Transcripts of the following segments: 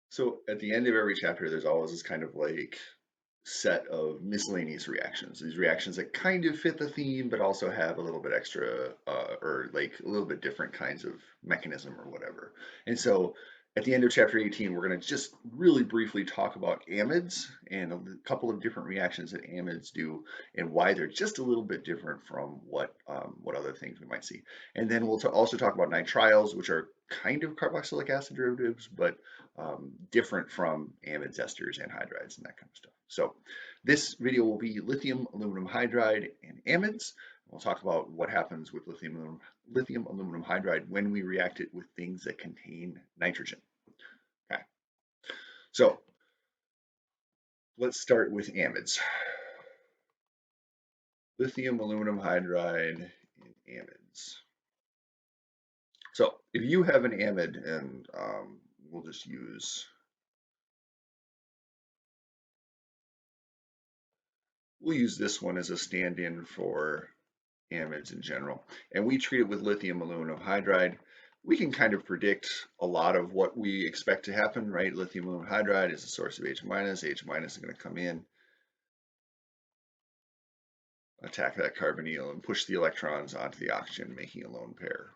So at the end of every chapter, there's always this kind of like set of miscellaneous reactions. These reactions that kind of fit the theme, but also have a little bit extra, or like a little bit different kinds of mechanism or whatever. And so at the end of chapter 18, we're going to just really briefly talk about amides and a couple of different reactions that amides do and why they're just a little bit different from what other things we might see. And then we'll also talk about nitriles, which are kind of carboxylic acid derivatives, but different from amides, esters, anhydrides, and that kind of stuff. So this video will be lithium aluminum hydride and amides. We'll talk about what happens with lithium aluminum hydride when we react it with things that contain nitrogen. Okay, so let's start with amides. Lithium aluminum hydride and amides. So if you have an amide, and we'll just use this one as a stand-in for amides in general, and we treat it with lithium aluminum hydride. We can kind of predict a lot of what we expect to happen, right? Lithium aluminum hydride is a source of H minus. H minus is going to come in, attack that carbonyl, and push the electrons onto the oxygen, making a lone pair.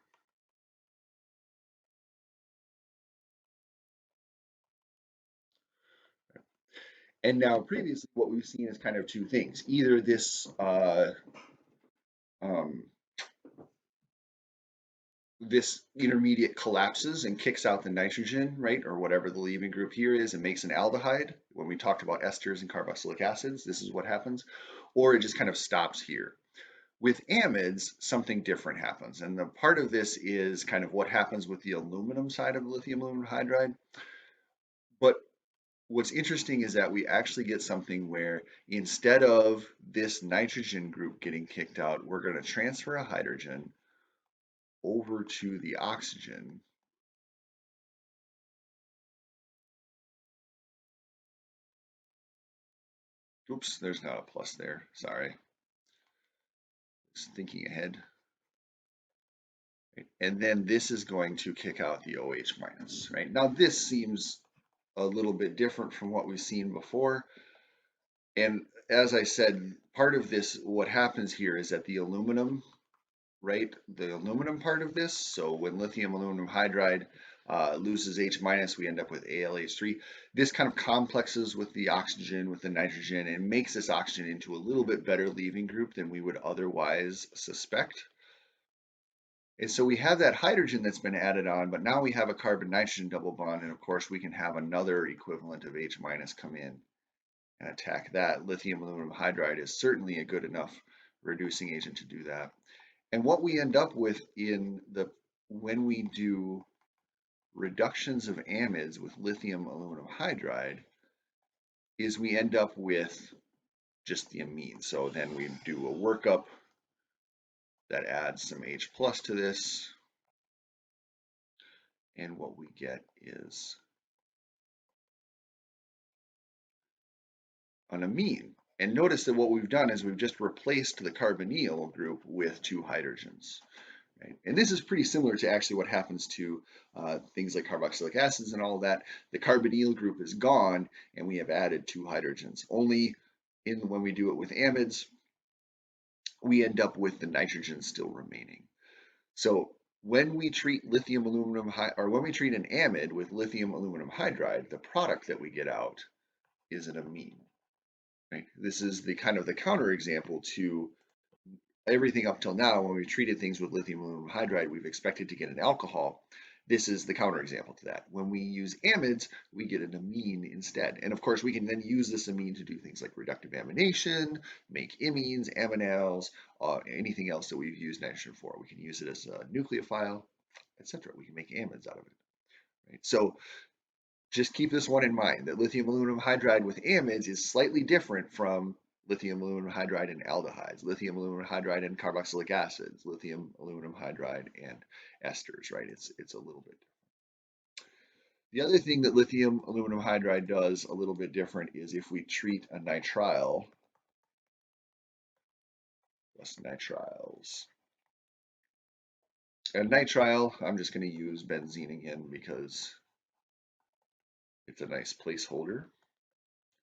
And now previously what we've seen is kind of two things. Either um, this intermediate collapses and kicks out the nitrogen, right, or whatever the leaving group here is, and makes an aldehyde. When we talked about esters and carboxylic acids, this is what happens. Or it just kind of stops here. With amides, something different happens. And the part of this is kind of what happens with the aluminum side of lithium aluminum hydride. But what's interesting is that we actually get something where instead of this nitrogen group getting kicked out, we're going to transfer a hydrogen over to the oxygen. Oops, there's not a plus there. Sorry. Just thinking ahead. Right? And then this is going to kick out the OH minus, right? Now this seems a little bit different from what we've seen before. And as I said, part of this, what happens here is that the aluminum, right? The aluminum part of this, so when lithium aluminum hydride loses H minus, we end up with AlH3. This kind of complexes with the oxygen, with the nitrogen, and makes this oxygen into a little bit better leaving group than we would otherwise suspect. And so we have that hydrogen that's been added on, but now we have a carbon-nitrogen double bond, and of course we can have another equivalent of H minus come in and attack that. Lithium aluminum hydride is certainly a good enough reducing agent to do that. And what we end up with when we do reductions of amides with lithium aluminum hydride is we end up with just the amine. So then we do a workup that adds some H plus to this, and what we get is an amine. And notice that what we've done is we've just replaced the carbonyl group with two hydrogens. Right? And this is pretty similar to actually what happens to things like carboxylic acids and all of that. The carbonyl group is gone, and we have added two hydrogens. Only when we do it with amides, we end up with the nitrogen still remaining. So when we treat lithium aluminum or when we treat an amide with lithium aluminum hydride, the product that we get out is an amine. Right? This is the kind of the counterexample to everything up till now. When we treated things with lithium aluminum hydride, we've expected to get an alcohol. This is the counterexample to that. When we use amides, we get an amine instead. And of course, we can then use this amine to do things like reductive amination, make imines, aminals, anything else that we've used nitrogen for. We can use it as a nucleophile, etc. We can make amides out of it. Right? So just keep this one in mind, that lithium aluminum hydride with amides is slightly different from lithium aluminum hydride and aldehydes, lithium aluminum hydride and carboxylic acids, lithium aluminum hydride and esters, right? It's a little bit different. The other thing that lithium aluminum hydride does a little bit different is if we treat a nitrile plus nitriles. And nitrile, I'm just going to use benzene again because It's a nice placeholder.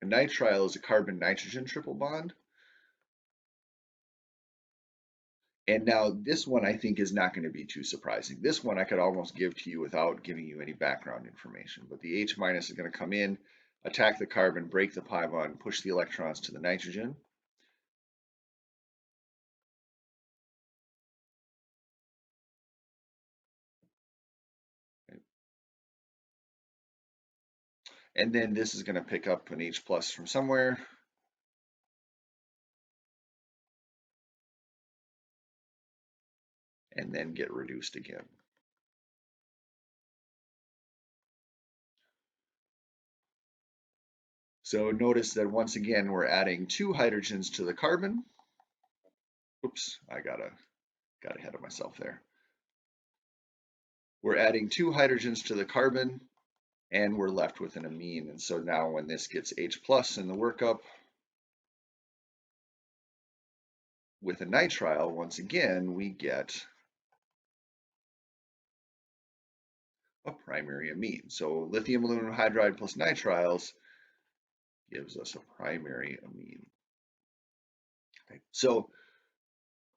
A nitrile is a carbon-nitrogen triple bond. And now this one I think is not going to be too surprising. This one I could almost give to you without giving you any background information. But the H minus is going to come in, attack the carbon, break the pi bond, push the electrons to the nitrogen. And then this is going to pick up an H plus from somewhere. And then get reduced again. So notice that once again, we're adding 2 hydrogens to the carbon. Oops, I got ahead of myself there. We're adding 2 hydrogens to the carbon, and we're left with an amine. And so now when this gets H plus in the workup with a nitrile, once again, we get a primary amine. So lithium aluminum hydride plus nitriles gives us a primary amine. Okay. So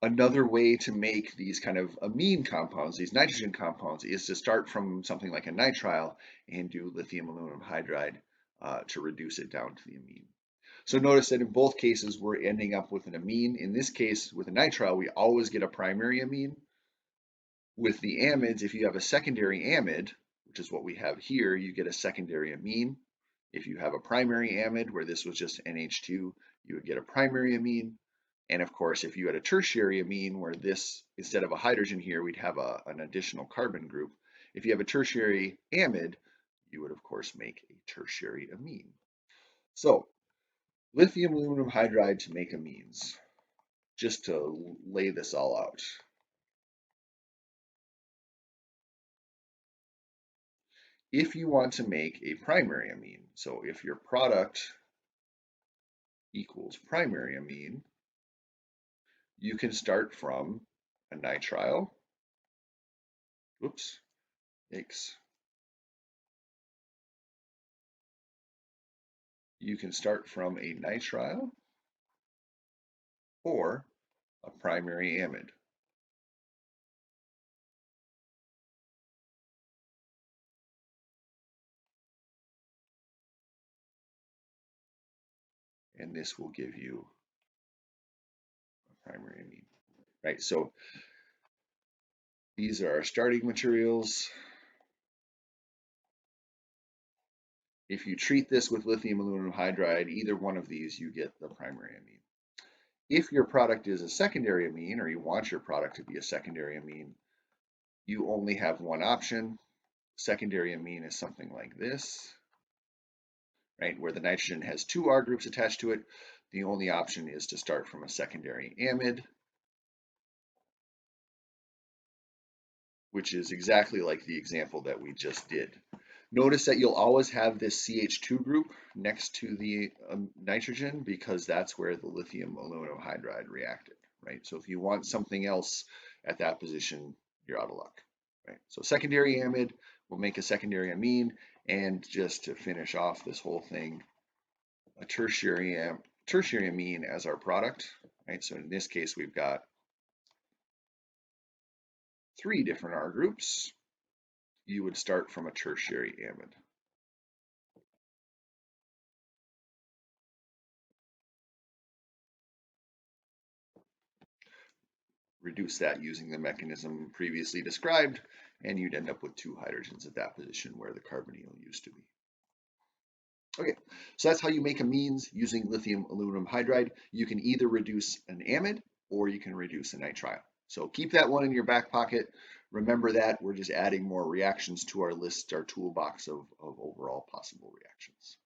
another way to make these kind of amine compounds, these nitrogen compounds, is to start from something like a nitrile and do lithium aluminum hydride to reduce it down to the amine. So notice that in both cases, we're ending up with an amine. In this case, with a nitrile, we always get a primary amine. With the amides, if you have a secondary amide, which is what we have here, you get a secondary amine. If you have a primary amide, where this was just NH2, you would get a primary amine. And of course, if you had a tertiary amine, where this, instead of a hydrogen here, we'd have an additional carbon group. If you have a tertiary amide, you would of course make a tertiary amine. So lithium aluminum hydride to make amines, just to lay this all out. If you want to make a primary amine, so if your product equals primary amine, you can start from a nitrile. Oops, yikes. You can start from a nitrile or a primary amide. And this will give you a primary amine, right? So these are our starting materials. If you treat this with lithium aluminum hydride, either one of these, you get the primary amine. If your product is a secondary amine, or you want your product to be a secondary amine, you only have one option. Secondary amine is something like this, right? Where the nitrogen has 2 R groups attached to it. The only option is to start from a secondary amide, which is exactly like the example that we just did. Notice that you'll always have this CH2 group next to the nitrogen, because that's where the lithium aluminum hydride reacted, right? So if you want something else at that position, you're out of luck, right? So secondary amide will make a secondary amine, and just to finish off this whole thing, a tertiary amine as our product, right? So in this case, we've got 3 different R groups. You would start from a tertiary amide. Reduce that using the mechanism previously described, and you'd end up with 2 hydrogens at that position where the carbonyl used to be. Okay, so that's how you make amines using lithium aluminum hydride. You can either reduce an amide or you can reduce a nitrile. So keep that one in your back pocket. Remember that we're just adding more reactions to our list, our toolbox of overall possible reactions.